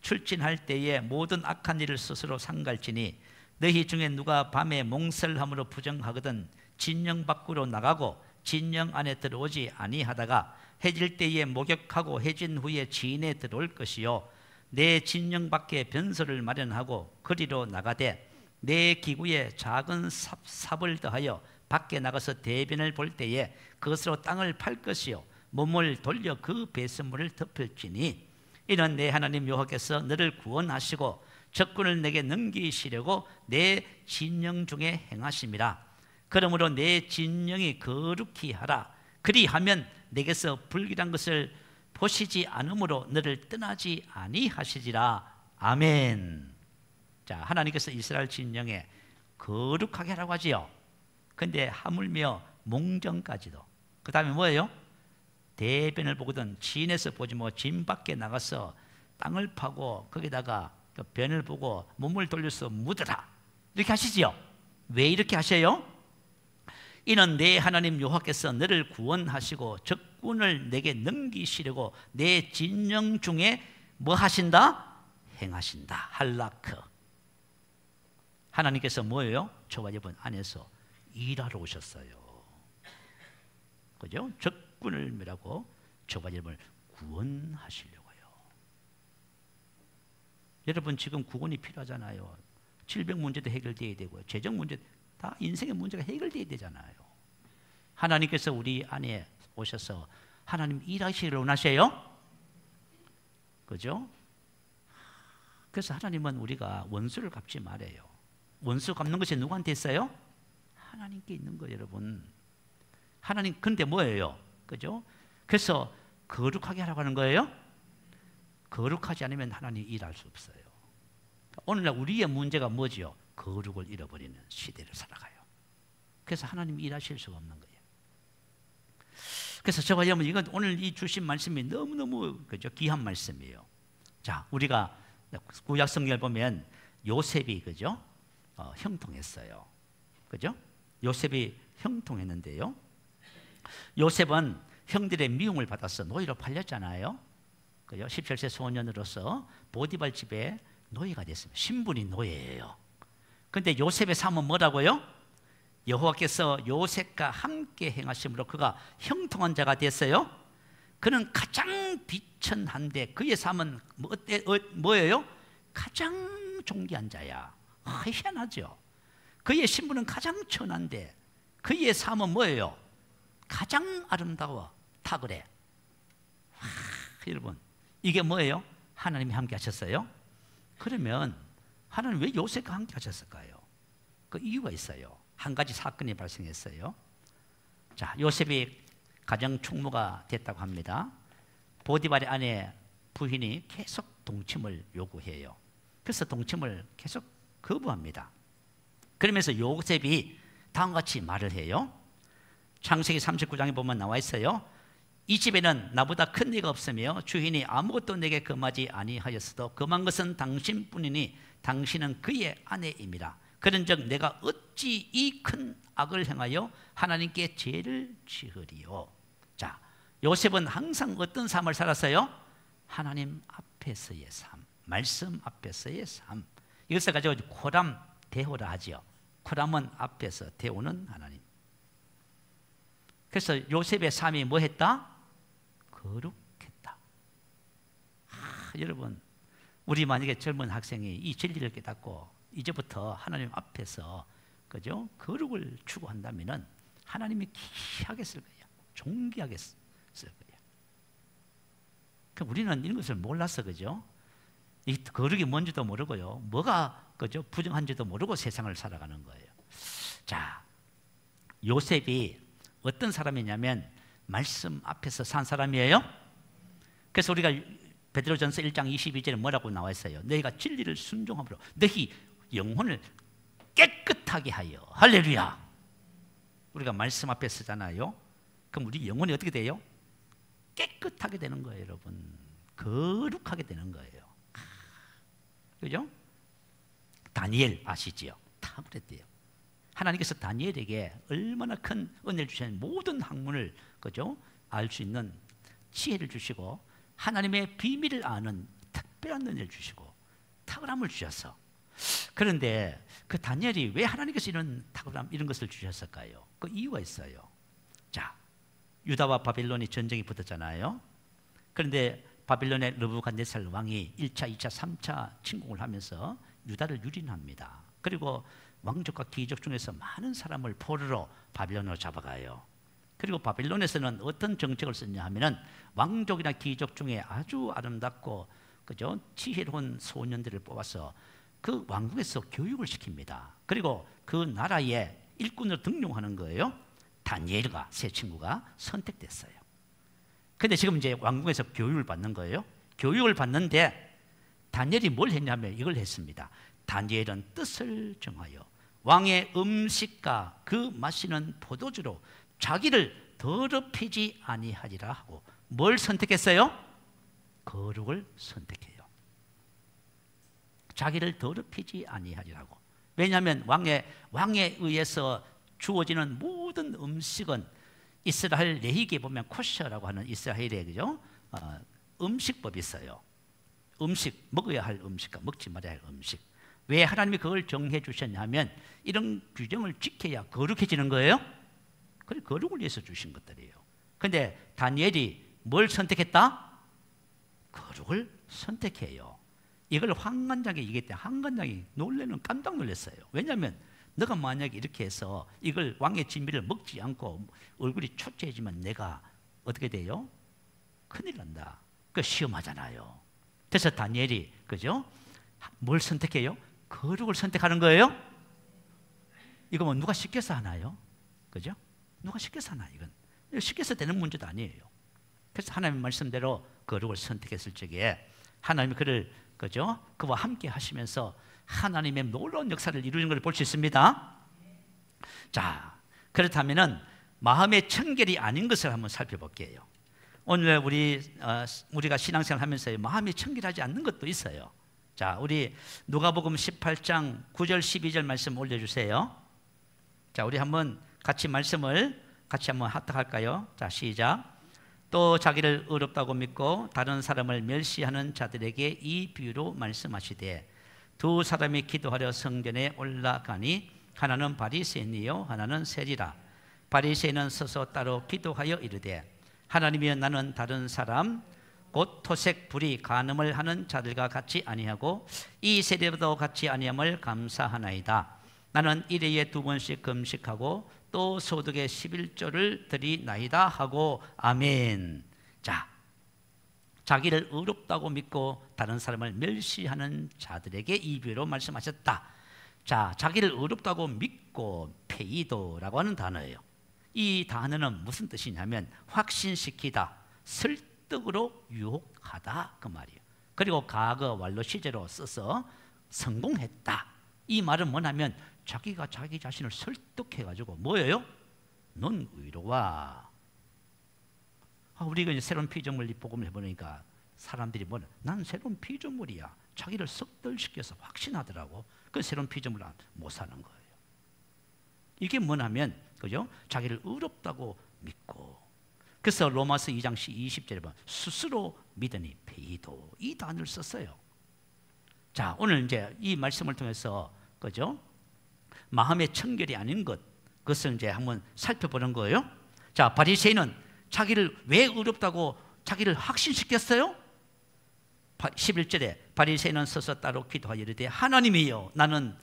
Speaker 1: 출진할 때에 모든 악한 일을 스스로 상갈지니 너희 중에 누가 밤에 몽설함으로 부정하거든 진영 밖으로 나가고 진영 안에 들어오지 아니하다가 해질 때에 목욕하고 해진 후에 진에 들어올 것이요 내 진영 밖에 변소를 마련하고 거리로 나가되 내 기구에 작은 삽을 더하여 밖에 나가서 대변을 볼 때에 그것으로 땅을 팔 것이요 몸을 돌려 그 배설물을 덮을지니 이는 내 하나님 여호와께서 너를 구원하시고 적군을 내게 넘기시려고 내 진영 중에 행하심이라. 그러므로 내 진영이 거룩히 하라. 그리하면 내게서 불길한 것을 보시지 않으므로 너를 떠나지 아니하시리라. 아멘. 자, 하나님께서 이스라엘 진영에 거룩하게 하라고 하지요. 근데 하물며 몽정까지도. 그 다음에 뭐예요? 대변을 보거든 진에서 보지 뭐 진 밖에 나가서 땅을 파고 거기다가 그 변을 보고 몸을 돌려서 묻어라. 이렇게 하시지요. 왜 이렇게 하셔요? 이는 내 하나님 여호와께서 너를 구원하시고 적군을 내게 넘기시려고 내 진영 중에 뭐 하신다? 행하신다. 할라크. 하나님께서 뭐예요? 저와 여러분 안에서 일하러 오셨어요. 그죠? 적군을 멸하고 저와 여러분을 구원하시려고요. 여러분 지금 구원이 필요하잖아요. 질병 문제도 해결돼야 되고 재정 문제 다 인생의 문제가 해결돼야 되잖아요. 하나님께서 우리 안에 오셔서 하나님 일하시기를 원하셔요. 그죠? 그래서 하나님은 우리가 원수를 갚지 말아요. 원수 갚는 것이 누구한테 있어요? 하나님께 있는 거예요, 여러분. 하나님 근데 뭐예요? 그죠? 그래서 거룩하게 하라고 하는 거예요? 거룩하지 않으면 하나님 일할 수 없어요. 오늘날 우리의 문제가 뭐지요? 거룩을 잃어버리는 시대를 살아가요. 그래서 하나님이 일하실 수가 없는 거예요. 그래서 저와 여러분, 이건 오늘 이 주신 말씀이 너무너무 그죠? 귀한 말씀이에요. 자, 우리가 구약 성경을 보면 요셉이 그죠? 형통했어요. 그죠? 요셉이 형통했는데요. 요셉은 형들의 미움을 받아서 노예로 팔렸잖아요. 그죠? 17세 소년으로서 보디발 집에 노예가 됐습니다. 신분이 노예예요. 근데 요셉의 삶은 뭐라고요? 여호와께서 요셉과 함께 행하심으로 그가 형통한 자가 됐어요. 그는 가장 비천한데 그의 삶은 뭐예요? 가장 존귀한 자야. 희한하죠. 그의 신분은 가장 천한데 그의 삶은 뭐예요? 가장 아름다워 탁월해. 여러분, 이게 뭐예요? 하나님이 함께 하셨어요. 그러면 하나님 왜 요셉과 함께 하셨을까요? 그 이유가 있어요. 한 가지 사건이 발생했어요. 자, 요셉이 가정 총무가 됐다고 합니다. 보디발의 아내 부인이 계속 동침을 요구해요. 그래서 동침을 계속 거부합니다. 그러면서 요셉이 다음과 같이 말을 해요. 창세기 39장에 보면 나와 있어요. 이 집에는 나보다 큰 이가 없으며 주인이 아무것도 내게 금하지 아니하였어도 금한 것은 당신뿐이니 당신은 그의 아내입니다. 그런즉 내가 어찌 이 큰 악을 행하여 하나님께 죄를 지으리요. 자, 요셉은 항상 어떤 삶을 살았어요? 하나님 앞에서의 삶, 말씀 앞에서의 삶. 이것을 가지고 코람 대호라 하지요. 코람은 앞에서, 대호는 하나님. 그래서 요셉의 삶이 뭐 했다? 거룩했다. 여러분, 우리 만약에 젊은 학생이 이 진리를 깨닫고 이제부터 하나님 앞에서 그죠? 거룩을 추구한다면은 하나님이 귀하게 쓸 거예요. 존귀하게 쓸 거예요. 그럼 우리는 이런 것을 몰라서 그죠? 이 거룩이 뭔지도 모르고요. 뭐가 그죠? 부정한지도 모르고 세상을 살아가는 거예요. 자, 요셉이 어떤 사람이냐면 말씀 앞에서 산 사람이에요. 그래서 우리가 베드로전서 1장 22절에 뭐라고 나와 있어요? 너희가 진리를 순종함으로 너희 영혼을 깨끗하게 하여. 할렐루야. 우리가 말씀 앞에 서잖아요. 그럼 우리 영혼이 어떻게 돼요? 깨끗하게 되는 거예요, 여러분. 거룩하게 되는 거예요. 그죠? 다니엘 아시지요? 다 그랬대요. 하나님께서 다니엘에게 얼마나 큰 은혜를 주시는 모든 학문을 그죠? 알 수 있는 지혜를 주시고 하나님의 비밀을 아는 특별한 은혜를 주시고 탁월함을 주셔서, 그런데 그 다니엘이 왜 하나님께서 이런 탁월함 이런 것을 주셨을까요? 그 이유가 있어요. 자, 유다와 바빌론이 전쟁이 붙었잖아요. 그런데 바빌론의 느부갓네살 왕이 1차, 2차, 3차 침공을 하면서 유다를 유린합니다. 그리고 왕족과 귀족 중에서 많은 사람을 포로로 바빌론으로 잡아가요. 그리고 바빌론에서는 어떤 정책을 썼냐 하면은 왕족이나 귀족 중에 아주 아름답고 그죠? 지혜로운 소년들을 뽑아서 그 왕국에서 교육을 시킵니다. 그리고 그 나라의 일꾼으로 등용하는 거예요. 다니엘과 세 친구가 선택됐어요. 근데 지금 이제 왕국에서 교육을 받는 거예요. 교육을 받는데 다니엘이 뭘 했냐면 이걸 했습니다. 다니엘은 뜻을 정하여 왕의 음식과 그 마시는 포도주로 자기를 더럽히지 아니하리라 하고 뭘 선택했어요? 거룩을 선택해요. 자기를 더럽히지 아니하리라고. 왜냐하면 왕에 의해서 주어지는 모든 음식은 이스라엘 레위기에 보면 코셔라고 하는 이스라엘의 그죠? 음식법이 있어요. 음식, 먹어야 할 음식과 먹지 말아야 할 음식. 왜 하나님이 그걸 정해 주셨냐면 이런 규정을 지켜야 거룩해지는 거예요. 그래, 거룩을 위해서 주신 것들이에요. 그런데 다니엘이 뭘 선택했다? 거룩을 선택해요. 이걸 황관장에게 얘기했대. 황관장이 놀래는 깜짝 놀랐어요. 왜냐하면 너가 만약에 이렇게 해서 이걸 왕의 진미를 먹지 않고 얼굴이 초췌해지면 내가 어떻게 돼요? 큰일 난다. 그 시험하잖아요. 그래서 다니엘이 그죠? 뭘 선택해요? 거룩을 선택하는 거예요. 이거 뭐 누가 시켜서 하나요? 그죠? 누가 시켜서 하나? 이건 시켜서 되는 문제도 아니에요. 그래서 하나님의 말씀대로 거룩을 선택했을 적에 하나님이 그를 그죠? 그와 함께 하시면서 하나님의 놀라운 역사를 이루는 걸 볼 수 있습니다. 자, 그렇다면은 마음의 청결이 아닌 것을 한번 살펴볼게요. 오늘 우리가 신앙생활 하면서 마음이 청결하지 않는 것도 있어요. 자, 우리 누가복음 18장 9절 12절 말씀 올려주세요. 자, 우리 한번 같이 말씀을 같이 한번 합독할까요? 자, 시작. 또 자기를 의롭다고 믿고 다른 사람을 멸시하는 자들에게 이 비유로 말씀하시되 두 사람이 기도하려 성전에 올라가니 하나는 바리새인이요 하나는 세리라. 바리새인은 서서 따로 기도하여 이르되 하나님이여 나는 다른 사람 곧 토색 불의 간음을 하는 자들과 같이 아니하고 이 세리와도 같이 아니함을 감사하나이다. 나는 일회에 2번씩 금식하고 또 소득의 11조를 드리나이다 하고 아멘. 자, 자기를 의롭다고 믿고 다른 사람을 멸시하는 자들에게 이 비유로 말씀하셨다. 자, 자기를 의롭다고 믿고 페이도라고 하는 단어예요. 이 단어는 무슨 뜻이냐면 확신시키다, 설득으로 유혹하다 그 말이에요. 그리고 과거 완료 시제로 써서 성공했다. 이 말은 뭐냐면 자기가 자기 자신을 설득해가지고 뭐예요? 넌 의로워. 우리가 이제 새로운 피조물 복음을 해보니까 사람들이 뭐냐? 난 새로운 피조물이야. 자기를 썩들시켜서 확신하더라고. 그 새로운 피조물 못 사는 거예요. 이게 뭐냐면 그죠? 자기를 의롭다고 믿고. 그래서 로마서 2장 20절에 보면 스스로 믿으니 페이도 이 단어를 썼어요. 자, 오늘 이제 이 말씀을 통해서 그죠? 마음의 청결이 아닌 것, 그것을 이제 한번 살펴보는 거예요. 자, 바리새인은 자기를 왜 의롭다고 자기를 확신시켰어요? 11절에 바리새인은 서서 따로 기도하여 이르되 하나님이여 나는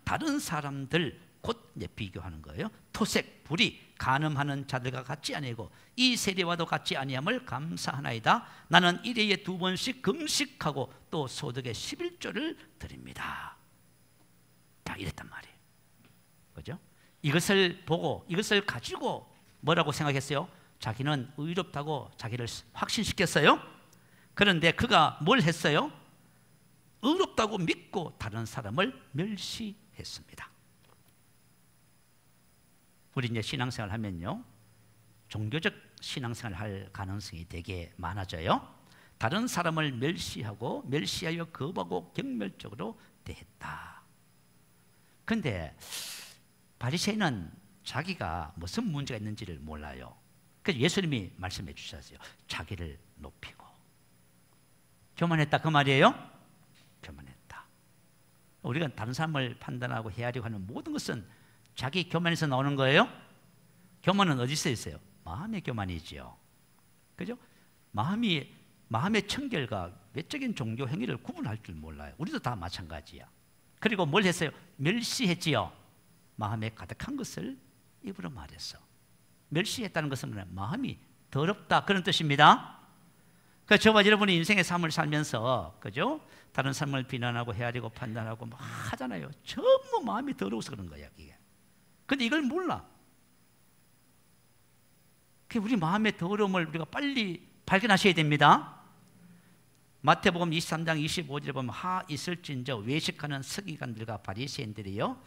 Speaker 1: 다른 사람들 곧 이제 비교하는 거예요. 토색, 불의, 간음하는 자들과 같이 아니고 이 세리와도 같이 아니함을 감사하나이다. 나는 일회에 2번씩 금식하고 또 소득의 11조를 드립니다. 다 이랬단 말이에요. 그죠? 이것을 보고 이것을 가지고 뭐라고 생각했어요? 자기는 의롭다고 자기를 확신시켰어요. 그런데 그가 뭘 했어요? 의롭다고 믿고 다른 사람을 멸시했습니다. 우리 이제 신앙생활 하면요, 종교적 신앙생활 할 가능성이 되게 많아져요. 다른 사람을 멸시하여 거부하고 경멸적으로 대했다. 근데 바리새인은 자기가 무슨 문제가 있는지를 몰라요. 그래서 예수님이 말씀해 주셨어요. 자기를 높이고 교만했다 그 말이에요. 교만했다. 우리가 다른 사람을 판단하고 헤아리고 하는 모든 것은 자기 교만에서 나오는 거예요. 교만은 어디서 있어요? 마음의 교만이지요. 그죠? 마음의 청결과 외적인 종교 행위를 구분할 줄 몰라요. 우리도 다 마찬가지야. 그리고 뭘 했어요? 멸시했지요. 마음에 가득한 것을 입으로 말했어. 멸시했다는 것은 마음이 더럽다 그런 뜻입니다. 그러니까 저와 여러분이 인생의 삶을 살면서 그죠? 다른 사람을 비난하고 헤아리고 판단하고 막 하잖아요. 전부 마음이 더러워서 그런 거야 이게. 근데 이걸 몰라. 우리 마음의 더러움을 우리가 빨리 발견하셔야 됩니다. 마태복음 23장 25절에 보면 하 있을진저 외식하는 서기관들과 바리새인들이요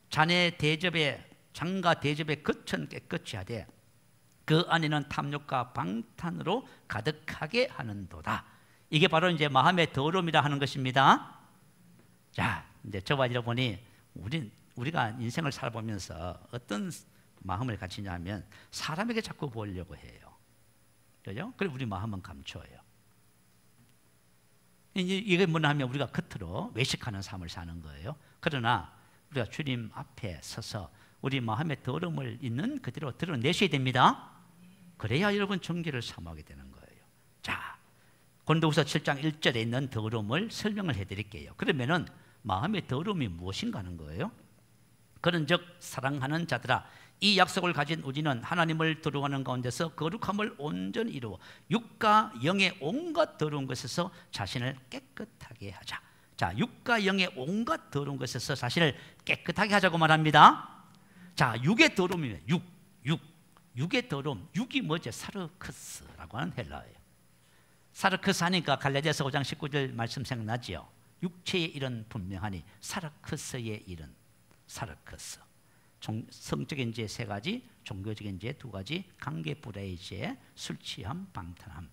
Speaker 1: 자네 대접에 장과 대접에 겉은 깨끗이 하되 그 안에는 탐욕과 방탄으로 가득하게 하는도다. 이게 바로 이제 마음의 더러움이라 하는 것입니다. 자, 이제 저와 여러분이 우리가 인생을 살아보면서 어떤 마음을 가지냐면 사람에게 자꾸 보려고 해요. 그죠? 그리고 우리 마음은 감춰요. 이게 뭐냐 하면 우리가 겉으로 외식하는 삶을 사는 거예요. 그러나 우리가 주님 앞에 서서 우리 마음의 더러움을 있는 그대로 드러내셔야 됩니다. 그래야 여러분 정죄를 사모하게 되는 거예요. 자, 고린도후서 7장 1절에 있는 더러움을 설명을 해드릴게요. 그러면은 마음의 더러움이 무엇인가 하는 거예요. 그런즉 사랑하는 자들아 이 약속을 가진 우리는 하나님을 두려워하는 가운데서 거룩함을 온전히 이루어 육과 영의 온갖 더러운 것에서 자신을 깨끗하게 하자. 자, 육과 영의 온갖 더러운 것에서 자신을 깨끗하게 하자고 말합니다. 자, 육의 더러움이면 육의 더러움. 육이 뭐죠? 사르크스라고 하는 헬라어예요. 사르크스 하니까 갈라디아서 5장 19절 말씀 생각나지요. 육체의 일은 분명하니 사르크스의 일은 사르크스. 성적인 죄 3가지, 종교적인 죄 2가지, 관계불화의 죄, 술 취함, 방탕함.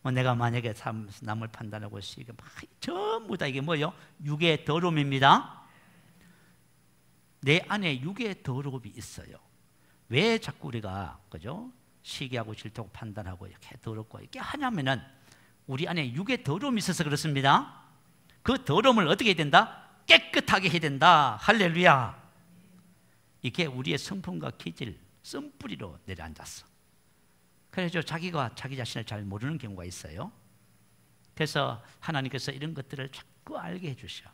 Speaker 1: 뭐 내가 만약에 남을 판단하고 있으니까 전부 다 이게 뭐예요? 육의 더러움입니다. 내 안에 육의 더러움이 있어요. 왜 자꾸 우리가 그죠? 시기하고 질투하고 판단하고 이렇게 더럽고 이렇게 하냐면은 우리 안에 육의 더러움이 있어서 그렇습니다. 그 더러움을 어떻게 해야 된다? 깨끗하게 해야 된다. 할렐루야. 이게 우리의 성품과 기질, 씀뿌리로 내려앉았어. 그래서 자기가 자기 자신을 잘 모르는 경우가 있어요. 그래서 하나님께서 이런 것들을 자꾸 알게 해주셔.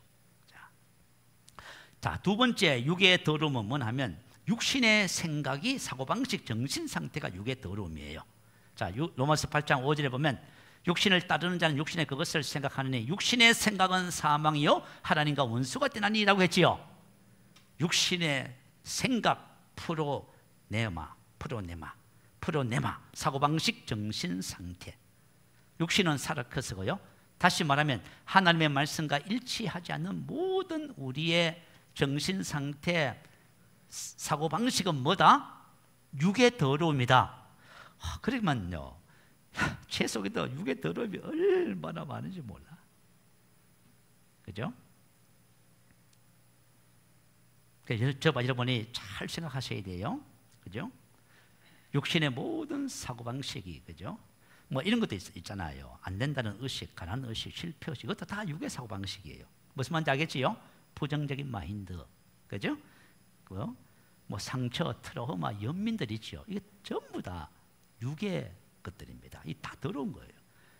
Speaker 1: 자, 2번째 육의 더러움은 뭐냐면 육신의 생각이 사고방식, 정신상태가 육의 더러움이에요. 자, 로마서 8장 5절에 보면 육신을 따르는 자는 육신의 그것을 생각하느니 육신의 생각은 사망이요 하나님과 원수가 되나니라고 했지요. 육신의 생각, 프로네마, 사고방식, 정신상태. 육신은 사르크스고요. 다시 말하면 하나님의 말씀과 일치하지 않는 모든 우리의 정신상태, 사고방식은 뭐다? 육의 더러움이다. 그러면요, 제 속에도 육의 더러움이 얼마나 많은지 몰라. 그죠? 여러분이 잘 생각하셔야 돼요. 그죠? 육신의 모든 사고방식이, 그죠? 뭐 이런 것도 있잖아요. 안 된다는 의식, 가난한 의식, 실패 의식, 이것도 다 육의 사고방식이에요. 무슨 말인지 알겠지요? 부정적인 마인드, 그죠? 뭐 상처, 트라우마, 연민들 있죠. 이게 전부 다 육의 것들입니다. 이 다 더러운 거예요.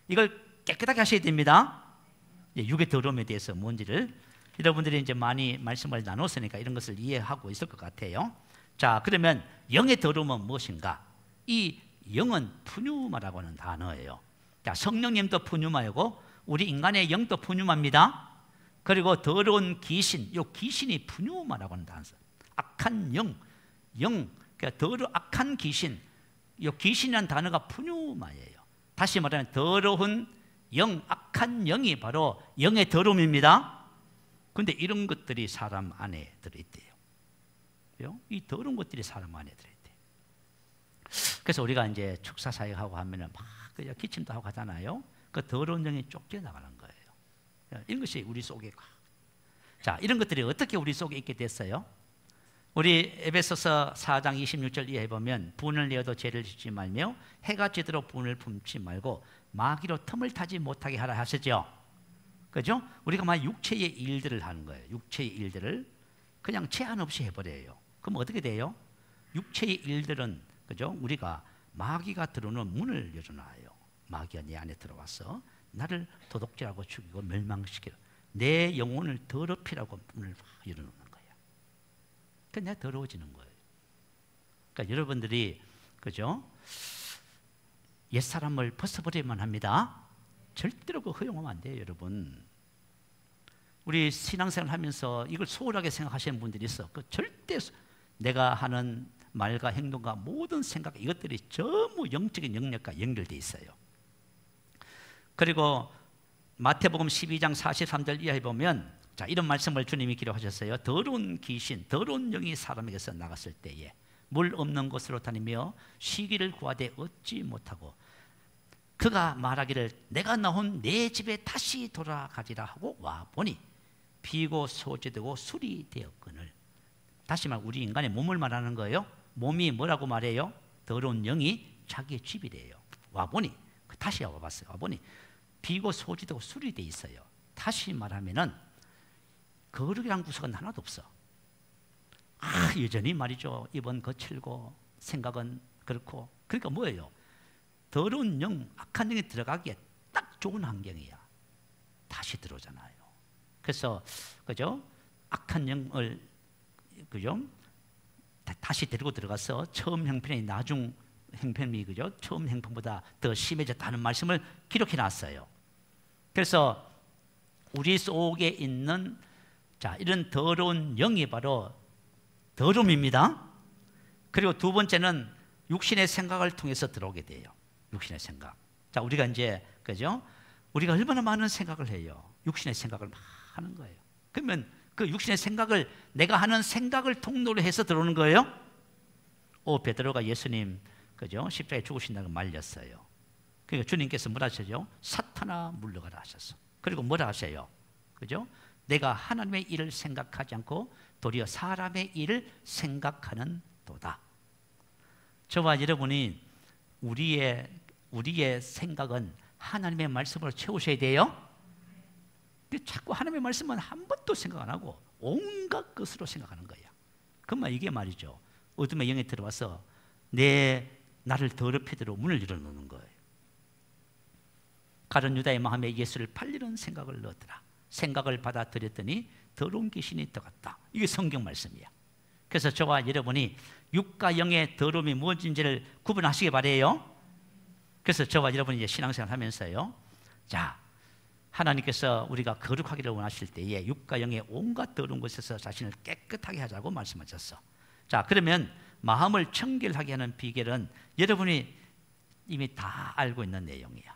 Speaker 1: 이걸 깨끗하게 하셔야 됩니다. 육의 더러움에 대해서 뭔지를 여러분들이 이제 많이 말씀을 나눴으니까 이런 것을 이해하고 있을 것 같아요. 자, 그러면 영의 더러움은 무엇인가? 이 영은 푸뉴마라고 하는 단어예요. 자, 성령님도 푸뉴마이고 우리 인간의 영도 푸뉴마입니다. 그리고 더러운 귀신, 이 귀신이 푸뉴마라고 하는 단어. 악한 영, 그러니까 악한 귀신, 이 귀신이라는 단어가 푸뉴마예요. 다시 말하면 더러운 영, 악한 영이 바로 영의 더러움입니다. 그런데 이런 것들이 사람 안에 들어있대요. 이 더러운 것들이 사람 안에 들어있대요. 그래서 우리가 이제 축사 사역하고 하면은 막 기침도 하고 하잖아요. 그 더러운 영이 쫓겨나가는 거예요. 이런 것이 우리 속에. 자, 이런 것들이 어떻게 우리 속에 있게 됐어요? 우리 에베소서 4장 26절 이하에 보면 분을 내어도 죄를 짓지 말며 해가 지도록 분을 품지 말고 마귀로 틈을 타지 못하게 하라 하셨죠. 그죠? 우리가 막 육체의 일들을 하는 거예요. 육체의 일들을 그냥 제한 없이 해버려요. 그럼 어떻게 돼요? 육체의 일들은 그죠? 우리가 마귀가 들어오는 문을 열어놔요. 마귀가 내 안에 들어와서 나를 도둑질하고 죽이고 멸망시키고 내 영혼을 더럽히라고 문을 열어놓는 거예요. 그러니까 내가 더러워지는 거예요. 그러니까 여러분들이 그죠? 옛사람을 벗어버려야만 합니다. 절대로 그 허용하면 안 돼요, 여러분. 우리 신앙생활 하면서 이걸 소홀하게 생각하시는 분들이 있어. 그 절대 내가 하는 말과 행동과 모든 생각, 이것들이 전부 영적인 영역과 연결되어 있어요. 그리고 마태복음 12장 43절 이하에 보면 자, 이런 말씀을 주님이 기록하셨어요. 더러운 귀신, 더러운 영이 사람에게서 나갔을 때에 물 없는 곳으로 다니며 쉬기를 구하되 얻지 못하고 그가 말하기를 내가 나온 내 집에 다시 돌아가지라 하고 와보니 비고 소지되고 술이 되었거늘. 다시 말 우리 인간의 몸을 말하는 거예요. 몸이 뭐라고 말해요? 더러운 영이 자기의 집이래요. 와보니 다시 와봤어요. 와보니 비고 소지되고 술이 돼 있어요. 다시 말하면은 거룩이란 구석은 하나도 없어. 여전히 말이죠. 입은 거칠고 생각은 그렇고. 그러니까 뭐예요? 더러운 영, 악한 영이 들어가기에 딱 좋은 환경이야. 다시 들어오잖아요. 그래서 그죠? 악한 영을 그죠? 다시 데리고 들어가서 처음 형편이 나중 형편이 그죠? 처음 형편보다 더 심해졌다는 말씀을 기록해 놨어요. 그래서 우리 속에 있는 자, 이런 더러운 영이 바로 더러움입니다. 그리고 두 번째는 육신의 생각을 통해서 들어오게 돼요. 육신의 생각. 자, 우리가 이제 그죠? 우리가 얼마나 많은 생각을 해요. 육신의 생각을 막 하는 거예요. 그러면 그 육신의 생각을 내가 하는 생각을 통로로 해서 들어오는 거예요. 베드로가 예수님 그죠? 십자가에 죽으신다고 말렸어요. 그러니까 주님께서 뭐라 하셨죠? 사탄아 물러가라 하셨어. 그리고 뭐라 하세요? 그죠? 내가 하나님의 일을 생각하지 않고 도리어 사람의 일을 생각하는 도다. 저와 여러분이 우리의 생각은 하나님의 말씀으로 채우셔야 돼요. 자꾸 하나님의 말씀은 한 번도 생각 안 하고 온갖 것으로 생각하는 거야. 그만 이게 말이죠. 어둠의 영에 들어와서 나를 더럽히도록 문을 열어놓는 거예요. 가룟 유다의 마음에 예수를 팔리는 생각을 넣었더라. 생각을 받아들였더니 더러운 귀신이 들어갔다. 이게 성경 말씀이야. 그래서 저와 여러분이 육과 영의 더러움이 무엇인지를 구분하시기 바래요. 그래서 저와 여러분이 이제 신앙생활 하면서요, 자, 하나님께서 우리가 거룩하기를 원하실 때에 육과 영의 온갖 더러운 것에서 자신을 깨끗하게 하자고 말씀하셨어. 자, 그러면 마음을 청결하게 하는 비결은 여러분이 이미 다 알고 있는 내용이야.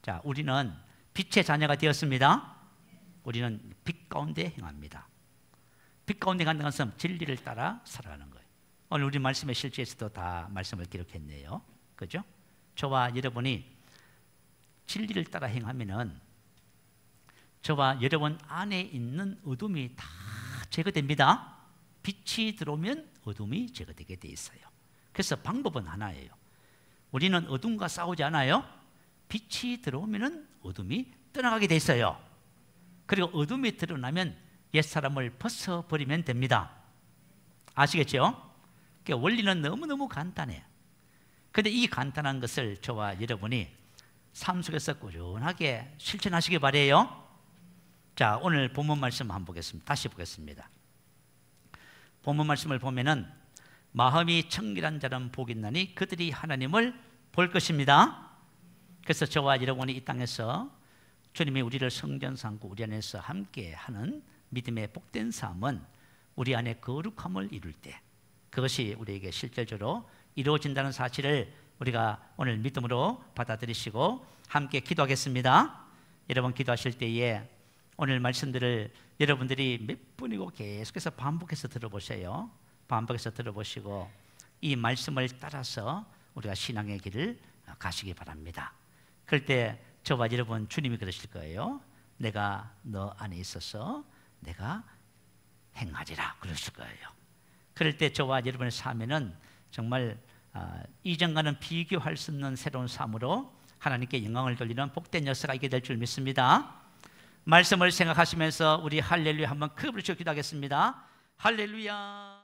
Speaker 1: 자, 우리는 빛의 자녀가 되었습니다. 우리는 빛 가운데 행합니다. 빛 가운데 간다는 것은 진리를 따라 살아가는 거예요. 오늘 우리 말씀의 실제에서도 다 말씀을 기록했네요. 그죠? 저와 여러분이 진리를 따라 행하면은 저와 여러분 안에 있는 어둠이 다 제거됩니다. 빛이 들어오면 어둠이 제거되게 돼 있어요. 그래서 방법은 하나예요. 우리는 어둠과 싸우지 않아요. 빛이 들어오면 어둠이 떠나가게 돼 있어요. 그리고 어둠이 드러나면 옛사람을 벗어버리면 됩니다. 아시겠죠? 그러니까 원리는 너무너무 간단해요. 그런데 이 간단한 것을 저와 여러분이 삶 속에서 꾸준하게 실천하시기 바래요. 자, 오늘 본문 말씀 한번 보겠습니다. 다시 보겠습니다. 본문 말씀을 보면은 마음이 청결한 자는 복이 있나니 그들이 하나님을 볼 것입니다. 그래서 저와 여러분이 이 땅에서 주님이 우리를 성전 삼고 우리 안에서 함께하는 믿음의 복된 삶은 우리 안에 거룩함을 이룰 때 그것이 우리에게 실질적으로 이루어진다는 사실을 우리가 오늘 믿음으로 받아들이시고 함께 기도하겠습니다. 여러분 기도하실 때에 오늘 말씀들을 여러분들이 몇 분이고 계속해서 반복해서 들어보세요. 반복해서 들어보시고 이 말씀을 따라서 우리가 신앙의 길을 가시기 바랍니다. 그럴 때 저와 여러분 주님이 그러실 거예요. 내가 너 안에 있어서 내가 행하리라 그러실 거예요. 그럴 때 저와 여러분의 삶에는 정말 이전과는 비교할 수 없는 새로운 삶으로 하나님께 영광을 돌리는 복된 역사가 있게 될 줄 믿습니다. 말씀을 생각하시면서 우리 할렐루야 한번 큰 소리로 기도하겠습니다. 할렐루야.